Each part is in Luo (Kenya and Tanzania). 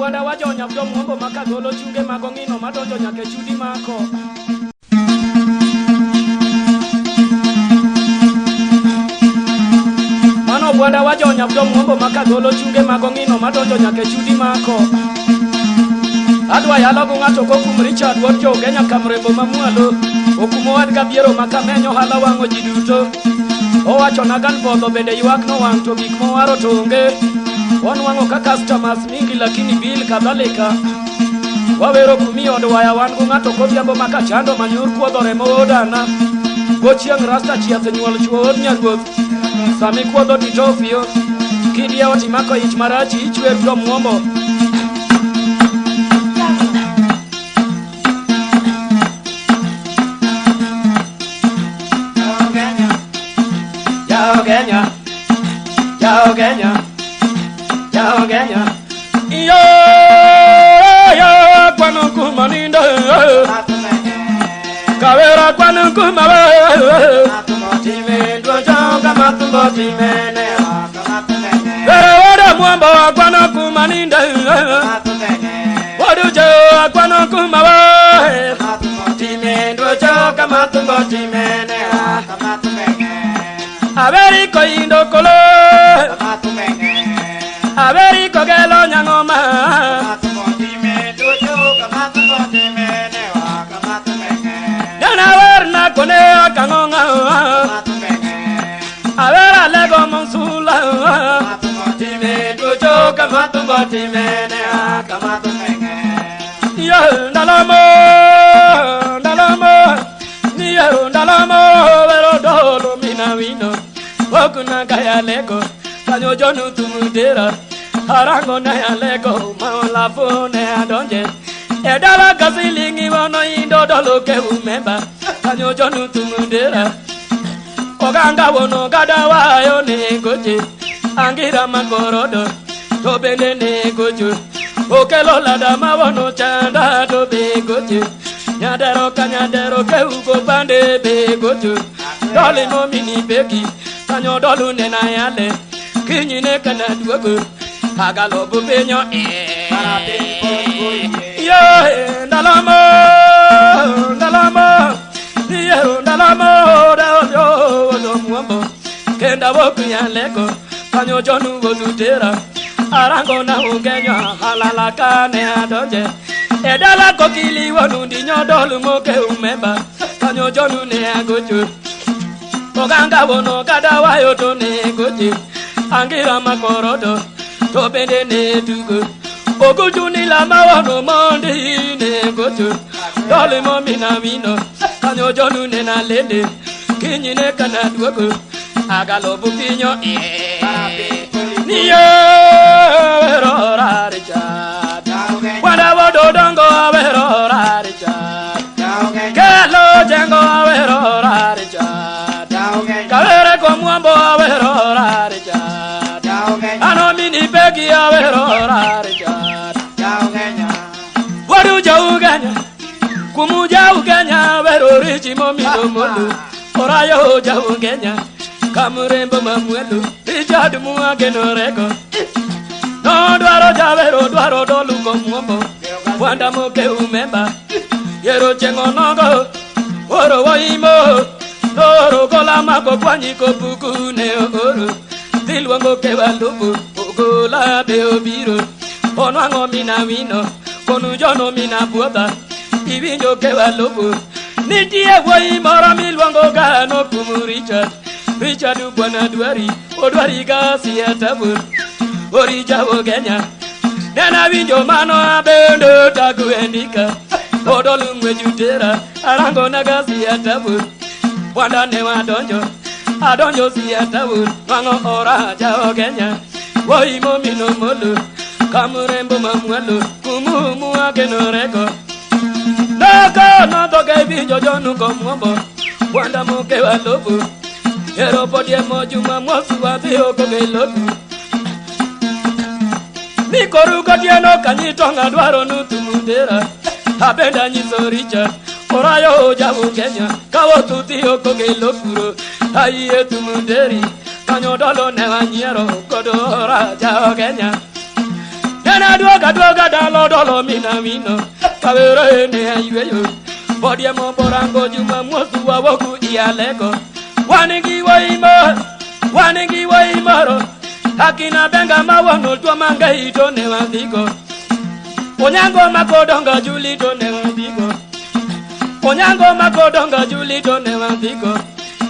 Bwanda wajo nyabdo mwombo maka golo chunge magongino madonjo nyake chudi mako. Mano Bwanda wajo nyabdo mwombo maka golo chunge magongino madonjo nyake chudi mako. Adwa yalo ng'ato kokum Richard wuod Jogenya kamrembo mamwalo. Okumo wad gabiero makamenyo hala wang'o ji duto. Owacho nagan bodho bende ywak no wang' to gik mowaro to onge. Wanwang'o ka customers mingi lakini bill kadhalika. Wawero kumi od waya wan go ng'ato kodhiambo maka chando manyur kuodho remo odana. Gochieng' rasta chieth nyuol chuo od nyaruoth. Sami kuodho ditofio. Kidia otimako ich marachi ichwer jo mwombo. Kenya, Yao Kenya, Yao Kenya. Yo, yo, kwanu kumaninda. Kawera kwanu kumawe. Time dojo kama tumbo time ne wera mwamba kwanu kumaninda. Wadujo kwanu kumawe. Time dojo kama tumbo time ne Ameriko indo kolo Ameriko gelo nyangoma Yana warna kone akangonga Avera lego monsula Time dojo kamatu botimene akamatu Yo ndalamo ndalamo Niyo ndalamo vero dolo minawino Wakuna kaya lego, kanyo jonu tumudera. Harango na ya lego, maola fone adonje. Edala kasilingi wano indo dolo ke umemba. Kanyo jonu tumudera. Oganga wono gadawa yo ne goje. Angira makorodo, tobene ne gojo. Okelo ladama wono chanda tobe goje. Nyadero kanyadero ke ugo pande be gojo. Dole no mini beki. Kanyo dolu nena yale Kinyine kana duwago Agalo bubenyo Yo ndalamo Ndalamo Yo ndalamo Yo wado mwambo Kenda woku ya lego Kanyo jonu wozutera Arango na ugenyo Halala kane adonje Edala kokili wanundi nyodolu moke umemba Kanyo jonu ne agojo Oganga wono kadawa yoto ne goje Angira makorodo To bende ne tugo Oguju ni lama wono mondi ne gojo Dole mo mina mino Kanyo jonu ne na lende Kinyine kana duogo Agalo bupinyo Niyo Vero raricha Wanda wodo dongo Vero raricha Kelo jengo Vero raricha Kavere kwa mwambo avero rarijat Ano mini pegi avero rarijat Wadu jau Kenya Kumu jau Kenya avero richi momino molu Orayo jau Kenya Kamurembo mamuelu Richard muageno rego No duaro javero duaro dolu kwa mwambo Wanda moke umemba Yero chengo nogo Oro waimo Oro kola mako kwanyi ko buku ne oro Dilwango ke walubu Ogola be obiro Onwango mina wino Konu jono mina buota Ibinjo ke walubu Nitie woi mara milwango gano kumu Richard Richard ubwana duari Odwari gasi ya tabur Ori jawo Kenya Nena winjo mano abendo takuendika Odolu mejutera Arango na gasi ya tabur Bwanda ne wadonjo Adonjo si atawur Wango ora jao Kenya Woi momino molu Kamurembo mamwalo Kumumu ageno rego Naka natoke vinjo jonu komwombo Bwanda moke walobu Yero podie mojuma mwosu wabio koge lobu Nikoru kotieno kanyitonga dwaro nutumundera Abenda nyiso Richard Orayo jabu Kenya Kawo tuti oko gelo puro Aiye tumunderi Kanyo dolo newa nyero Kodo ora jao Kenya Bana doga dalo mina mino. Kawere ne ayuyo. Bodia mo borango juma mosu wa woku ialeko. Wanigi wa imoro. Hakina benga mawono tua manga ito ne wandiko. Onyango makodonga julito ne wandiko. Onyango makodonga julito ne wandiko.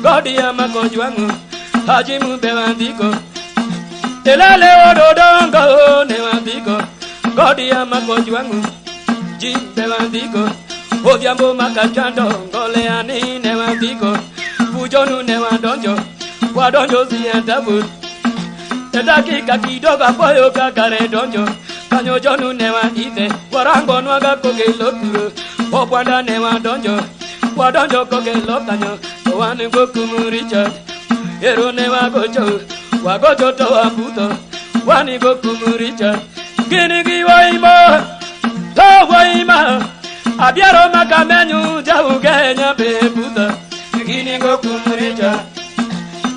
Godia makojuangu. Hajimu be wandiko. Elale ododonga ne wandiko. Godia makojuangu. Jimbe wandiko. Oviambo makachando ngole ani ne wandiko. Fujonu ne wandonjo. Wadonjo siyantabu. Tedakika kidogo apoyo kakare donjo. Kanyo jonu ne wandite. Warango nwaga koge lokuro. Obwanda ne wandonjo. Wadonjo koge lokanyo. Wani gokumu Richard. Ero ne wagojo. Wagojo to wabuto. Wani gokumu Richard. Gini giwaima. To waima. Abiaro makamenyu jau Kenya bebuta. Gini gokumu Richard.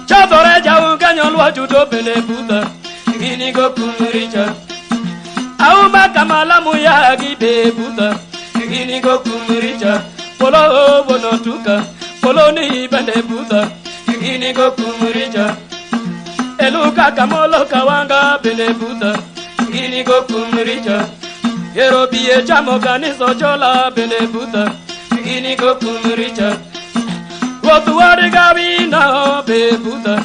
Chabore jau Kenya lwa judo bebuta. Gini gokumu Richard. Auma kamala muya bebuta. Gini gokumu Richard. Polo bonotuka. Polo ni bebuta. Gini gokumu Richard. Eluka kamolo kawanga bebuta. Gini gokumu Richard. Yero biye chamo kaniso chola benebuta. Gini gokumu Richard. Wotu wari gawina bebuta.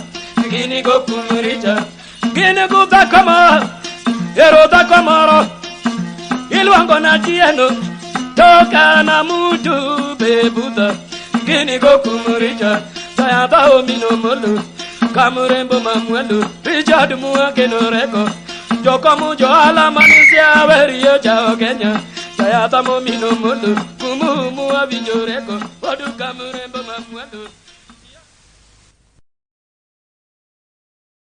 Gini gokumu Richard. Gini guta kama. Yero ta kamaro. Ilwango na tieno. Toka na mutu bebuta. Gini gokumu Richard. Sayata omino molu. Kamurembo mamuelu. Richard mua kenoreko. Jokomu joala manisia werio chao Kenya. Sayata momino mulu. Kumu mua vinyoreko. Wadu kamurembo mamuelu.